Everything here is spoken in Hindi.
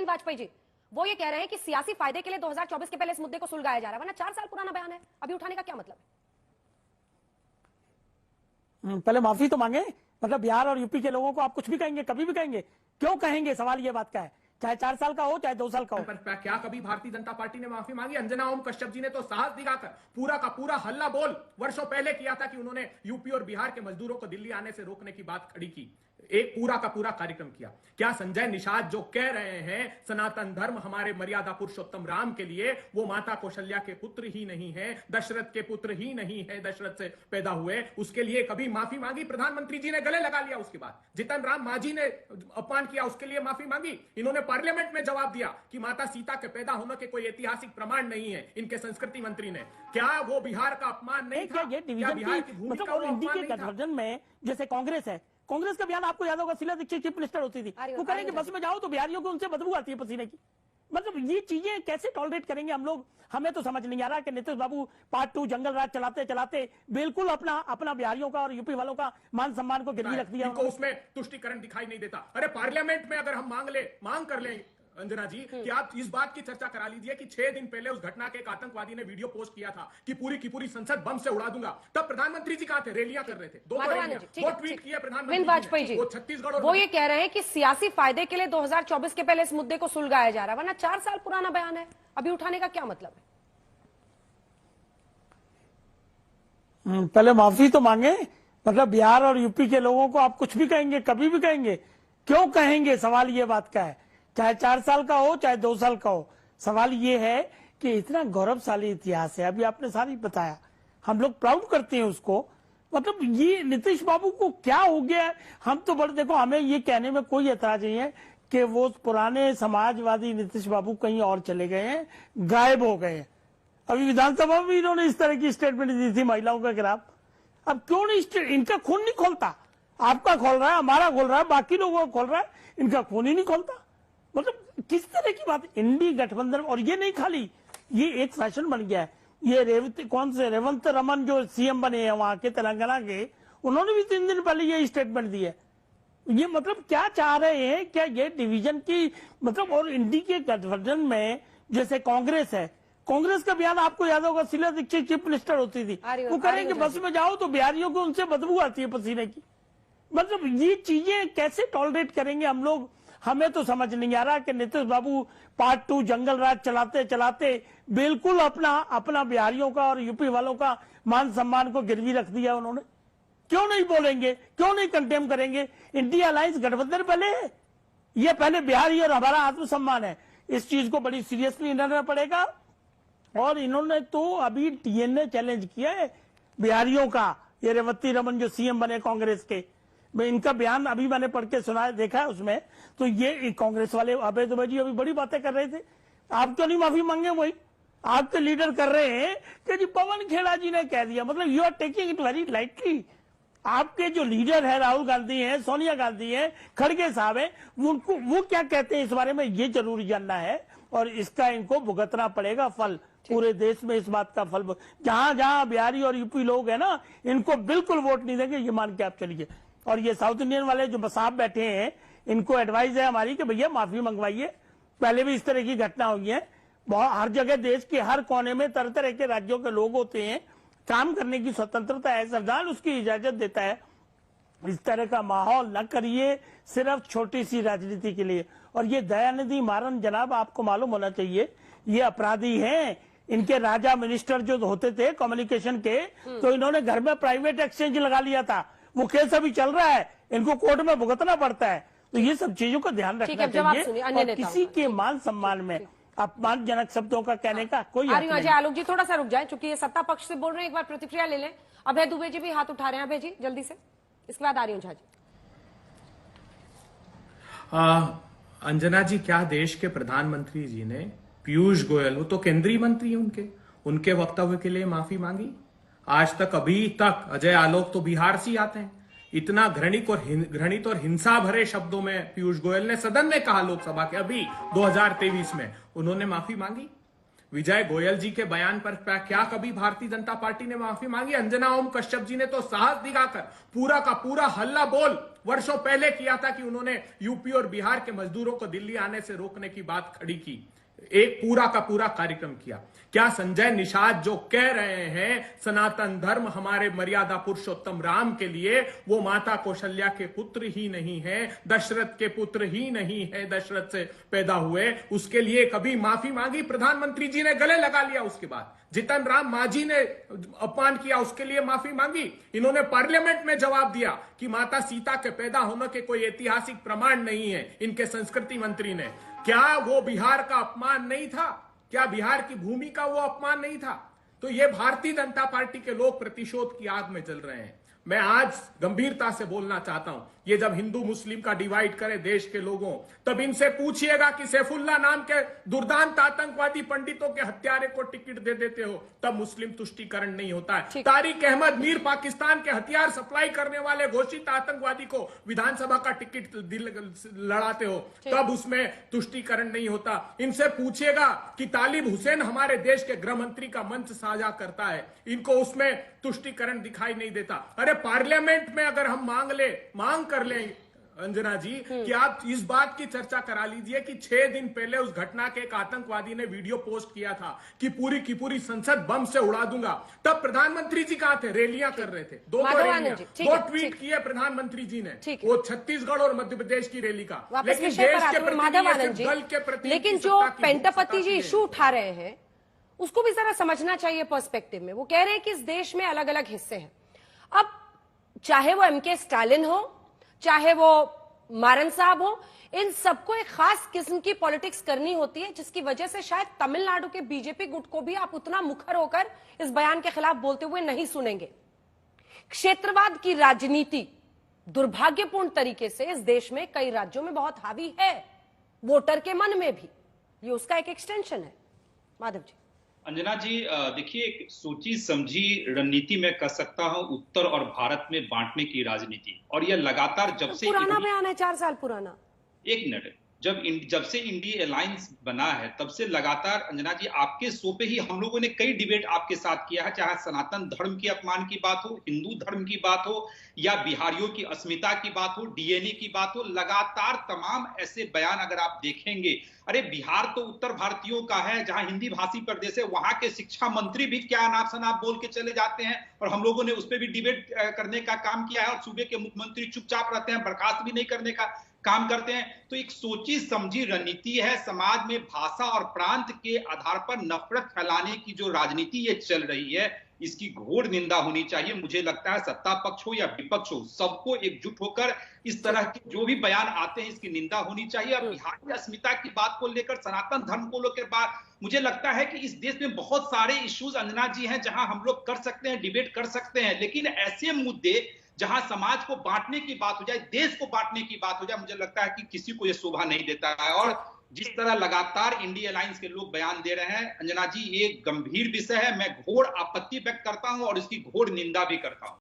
वाजपेयी जी, वो ये कह रहे हैं कि सियासी फायदे के लिए 2024 के पहले इस मुद्दे को सुलझाया जा रहा है, वरना 4 साल पुराना बयान है, अभी उठाने का क्या मतलब है? पहले माफी तो मांगे। मतलब बिहार और यूपी के लोगों को आप कुछ भी कहेंगे, कभी भी कहेंगे, क्यों कहेंगे? सवाल ये बात का है, चाहे 4 साल का हो चाहे 2 साल का हो। पर क्या कभी भारतीय जनता पार्टी ने माफी मांगी? अंजना ओम कश्यप जी ने तो साहस दिखाकर पूरा का पूरा हल्ला बोल वर्षों पहले किया था कि उन्होंने यूपी और बिहार के मजदूरों को दिल्ली आने से रोकने की बात खड़ी की, एक पूरा का पूरा कार्यक्रम किया। क्या संजय निषाद जो कह रहे हैं सनातन धर्म हमारे मर्यादा पुरुषोत्तम राम के लिए, वो माता कौशल्या के पुत्र ही नहीं है, दशरथ के पुत्र ही नहीं है, दशरथ से पैदा हुए, उसके लिए कभी माफी मांगी? प्रधानमंत्री जी ने गले लगा लिया उसके बाद। जितन राम मांझी ने अपमान किया, उसके लिए माफी मांगी। इन्होंने पार्लियामेंट में जवाब दिया कि माता सीता के पैदा होने के कोई ऐतिहासिक प्रमाण नहीं है, इनके संस्कृति मंत्री ने। क्या वो बिहार का अपमान नहीं था? ये डिवीजन बिहार की भूमिका मतलब और इंडी के गठबंधन में जैसे कांग्रेस है, कांग्रेस का बयान आपको याद होगा, शीला दीक्षित चीफ मिनिस्टर होती थी, वो करेंगे बस में जाओ तो बिहारियों को उनसे बदबू आती है पसीने की। मतलब ये चीजें कैसे टॉलरेट करेंगे हम लोग? हमें तो समझ नहीं आ रहा कि नीतीश बाबू पार्ट 2 जंगल राज चलाते चलाते बिल्कुल अपना बिहारियों का और यूपी वालों का मान सम्मान को गिरवी रख दिया। उसमें तुष्टिकरण दिखाई नहीं देता। अरे पार्लियामेंट में अगर हम मांग कर लें अंजना जी कि आप इस बात की चर्चा करा लीजिए कि 6 दिन पहले उस घटना के एक आतंकवादी ने वीडियो पोस्ट किया था कि पूरी की पूरी संसद बम से उड़ा दूंगा, तब प्रधानमंत्री जी कहां थे? रैलियां कर रहे थे, वो ट्वीट किया प्रधानमंत्री वाजपेयी जी, वो छत्तीसगढ़ और वो ये कह रहे हैं कि सियासी फायदे के लिए 2024 के पहले इस मुद्दे को सुलझाया जा रहा है, वरना 4 साल पुराना बयान है, अभी उठाने का क्या मतलब है? पहले माफी तो मांगे। मतलब बिहार और यूपी के लोगों को आप कुछ भी कहेंगे, कभी भी कहेंगे, क्यों कहेंगे? सवाल ये बात का है, चाहे 4 साल का हो चाहे 2 साल का हो। सवाल ये है कि इतना गौरवशाली इतिहास है, अभी आपने सारी बताया, हम लोग प्राउड करते हैं उसको। मतलब ये नीतीश बाबू को क्या हो गया है? हम तो बड़े, देखो हमें ये कहने में कोई ऐतराज नहीं है कि वो पुराने समाजवादी नीतीश बाबू कहीं और चले गए हैं, गायब हो गए हैं। अभी विधानसभा में इन्होंने इस तरह की स्टेटमेंट दी थी महिलाओं के खिलाफ। अब क्यों नहीं? इनका खून नहीं खोलता, आपका खोल रहा है, हमारा खोल रहा है, बाकी लोगों का खोल रहा है, इनका खून ही नहीं खोलता। मतलब किस तरह की बात? इंडी गठबंधन, और ये नहीं खाली, ये एक फैशन बन गया है। ये रेवंत रमन जो सीएम बने हैं वहां के तेलंगाना के, उन्होंने भी 3 दिन पहले ये स्टेटमेंट दी है। ये मतलब क्या चाह रहे हैं? क्या ये डिवीजन की मतलब, और इंडी के गठबंधन में जैसे कांग्रेस है, कांग्रेस का बयान आपको याद होगा, शीला दीक्षित चीफ मिनिस्टर होती थी, वो करेंगे बस में जाओ तो बिहारियों को उनसे बदबू आती है पसीने की। मतलब ये चीजें कैसे टॉलरेट करेंगे हम लोग? हमें तो समझ नहीं आ रहा कि नीतीश बाबू पार्ट 2 जंगल राज चलाते चलाते बिल्कुल अपना बिहारियों का और यूपी वालों का मान सम्मान को गिरवी रख दिया उन्होंने। क्यों नहीं बोलेंगे? क्यों नहीं कंडेम करेंगे? इंडिया अलायंस गठबंधन पहले है, ये पहले बिहारी और हमारा आत्मसम्मान है। इस चीज को बड़ी सीरियसली लेना पड़ेगा। और इन्होंने तो अभी टीएनए चैलेंज किया है बिहारियों का, ये रेवती रमन जो सीएम बने कांग्रेस के, इनका बयान अभी मैंने पढ़ के सुना, देखा है उसमें, तो ये कांग्रेस वाले अभय दुबे जी अभी बड़ी बातें कर रहे थे। आप क्यों नहीं माफी मांगे? वही आपके लीडर कर रहे हैं कि जी पवन खेड़ा जी ने कह दिया। मतलब you are taking it very lightly. आपके जो लीडर है राहुल गांधी है, सोनिया गांधी है, खड़गे साहब है, उनको वो क्या कहते हैं इस बारे में ये जरूर जानना है, और इसका इनको भुगतना पड़ेगा फल। पूरे देश में इस बात का फल, जहां जहां बिहारी और यूपी लोग है ना, इनको बिल्कुल वोट नहीं देंगे, ये मान के आप चलिए। और ये साउथ इंडियन वाले जो साहब बैठे हैं, इनको एडवाइस है हमारी कि भैया माफी मंगवाइए। पहले भी इस तरह की घटना हुई है, हर जगह देश के हर कोने में तरह तरह के राज्यों के लोग होते हैं, काम करने की स्वतंत्रता है, संविधान उसकी इजाजत देता है। इस तरह का माहौल न करिए सिर्फ छोटी सी राजनीति के लिए। और ये दयानिधि मारन जनाब, आपको मालूम होना चाहिए, ये अपराधी हैं। इनके राजा मिनिस्टर जो होते थे कम्युनिकेशन के, तो इन्होंने घर में प्राइवेट एक्सचेंज लगा लिया था, वो केस अभी चल रहा है, इनको कोर्ट में भुगतना पड़ता है। तो ये सब चीजों का ध्यान रखना चाहिए, और किसी के मान सम्मान में अपमानजनक शब्दों का कहने का कोई अजय आलोक जी थोड़ा सा रुक जाए, चूंकि ये सत्ता पक्ष से बोल रहे हैं, एक बार प्रतिक्रिया ले लें। अभय दुबे जी भी हाथ उठा रहे हैं, अभय जी जल्दी से, इसके बाद आ रही हूं झा जी। अंजना जी, क्या देश के प्रधानमंत्री जी ने पीयूष गोयल, वो तो केंद्रीय मंत्री हैं, उनके वक्तव्य के लिए माफी मांगी? आज तक, अभी तक अजय आलोक तो बिहार से आते हैं, इतना घृणित और हिंसा भरे शब्दों में पीयूष गोयल ने सदन में कहा, लोकसभा के अभी 2023 में उन्होंने माफी मांगी? विजय गोयल जी के बयान पर क्या कभी भारतीय जनता पार्टी ने माफी मांगी? अंजना ओम कश्यप जी ने तो साहस दिखाकर पूरा का पूरा हल्ला बोल वर्षों पहले किया था कि उन्होंने यूपी और बिहार के मजदूरों को दिल्ली आने से रोकने की बात खड़ी की, एक पूरा का पूरा कार्यक्रम किया। क्या संजय निषाद जो कह रहे हैं सनातन धर्म हमारे मर्यादा पुरुषोत्तम राम के लिए, वो माता कौशल्या के पुत्र ही नहीं है, दशरथ के पुत्र ही नहीं है, दशरथ से पैदा हुए, उसके लिए कभी माफी मांगी? प्रधानमंत्री जी ने गले लगा लिया। उसके बाद जितन राम मांझी ने अपमान किया, उसके लिए माफी मांगी। इन्होंने पार्लियामेंट में जवाब दिया कि माता सीता के पैदा होने के कोई ऐतिहासिक प्रमाण नहीं है, इनके संस्कृति मंत्री ने। क्या वो बिहार का अपमान नहीं था? क्या बिहार की भूमि का वो अपमान नहीं था? तो ये भारतीय जनता पार्टी के लोग प्रतिशोध की आग में जल रहे हैं। मैं आज गंभीरता से बोलना चाहता हूं, ये जब हिंदू मुस्लिम का डिवाइड करे देश के लोगों, तब इनसे पूछिएगा कि सैफुल्ला नाम के दुर्दांत आतंकवादी पंडितों के हत्यारे को टिकट दे देते हो, तब मुस्लिम तुष्टीकरण नहीं होता है। तारिक अहमद मीर पाकिस्तान के हथियार सप्लाई करने वाले घोषित आतंकवादी को विधानसभा का टिकट लड़ाते हो, तब उसमें तुष्टीकरण नहीं होता। इनसे पूछिएगा कि तालिब हुसैन हमारे देश के गृह मंत्री का मंच साझा करता है, इनको उसमें तुष्टीकरण दिखाई नहीं देता। अरे पार्लियामेंट में अगर हम मांग कर लें अंजना जी कि आप इस बात की चर्चा करा लीजिए कि 6 दिन पहले उस घटना के एक आतंकवादी ने वीडियो पोस्ट किया था कि पूरी की पूरी संसद बम से उड़ा दूंगा, तब प्रधानमंत्री जी कहां थे? रैलियां कर रहे थे, दो ट्वीट किए प्रधानमंत्री जी ने, वो छत्तीसगढ़ और मध्य प्रदेश की रैली का। लेकिन देश के प्रति, दल के प्रति, लेकिन जो पेंटापति जी इशू उठा रहे हैं उसको भी जरा समझना चाहिए पर्सपेक्टिव में। वो कह रहे हैं कि इस देश में अलग अलग हिस्से हैं। अब चाहे वो एमके स्टालिन हो, चाहे वो मारन साहब हो, इन सबको एक खास किस्म की पॉलिटिक्स करनी होती है, जिसकी वजह से शायद तमिलनाडु के बीजेपी गुट को भी आप उतना मुखर होकर इस बयान के खिलाफ बोलते हुए नहीं सुनेंगे। क्षेत्रवाद की राजनीति दुर्भाग्यपूर्ण तरीके से इस देश में कई राज्यों में बहुत हावी है, वोटर के मन में भी। ये उसका एक एक्सटेंशन है। माधव जी। अंजना जी, देखिए, एक सोची समझी रणनीति में कह सकता हूं उत्तर और भारत में बांटने की राजनीति, और यह लगातार जब से पुराना बयान है, 4 साल पुराना। एक मिनट, जब से इंडिया अलायंस बना है तब से लगातार अंजना जी आपके शो पे ही हम लोगों ने कई डिबेट आपके साथ किया है, चाहे सनातन धर्म के अपमान की बात हो, हिंदू धर्म की बात हो, या बिहारियों की अस्मिता की बात हो, डीएनए की बात हो, लगातार तमाम ऐसे बयान अगर आप देखेंगे। अरे बिहार तो उत्तर भारतीयों का है, जहां हिंदी भाषी प्रदेश है, वहां के शिक्षा मंत्री भी क्या अनाप शनाप बोल के चले जाते हैं, और हम लोगों ने उस पर भी डिबेट करने का काम किया है, और सूबे के मुख्यमंत्री चुपचाप रहते हैं, बर्खास्त भी नहीं करने का काम करते हैं। तो एक सोची समझी रणनीति है, समाज में भाषा और प्रांत के आधार पर नफरत फैलाने की जो राजनीति ये चल रही है, इसकी घोर निंदा होनी चाहिए। मुझे लगता है सत्ता पक्ष हो या विपक्ष हो, सबको एकजुट होकर इस तरह के जो भी बयान आते हैं इसकी निंदा होनी चाहिए। और बिहारी अस्मिता की बात को लेकर, सनातन धर्म को लेकर बात, मुझे लगता है कि इस देश में बहुत सारे इश्यूज अंजना जी हैं जहां हम लोग कर सकते हैं, डिबेट कर सकते हैं, लेकिन ऐसे मुद्दे जहां समाज को बांटने की बात हो जाए, देश को बांटने की बात हो जाए, मुझे लगता है कि किसी को यह शोभा नहीं देता है। और जिस तरह लगातार इंडिया अलायंस के लोग बयान दे रहे हैं अंजना जी, ये गंभीर विषय है। मैं घोर आपत्ति व्यक्त करता हूं और इसकी घोर निंदा भी करता हूं।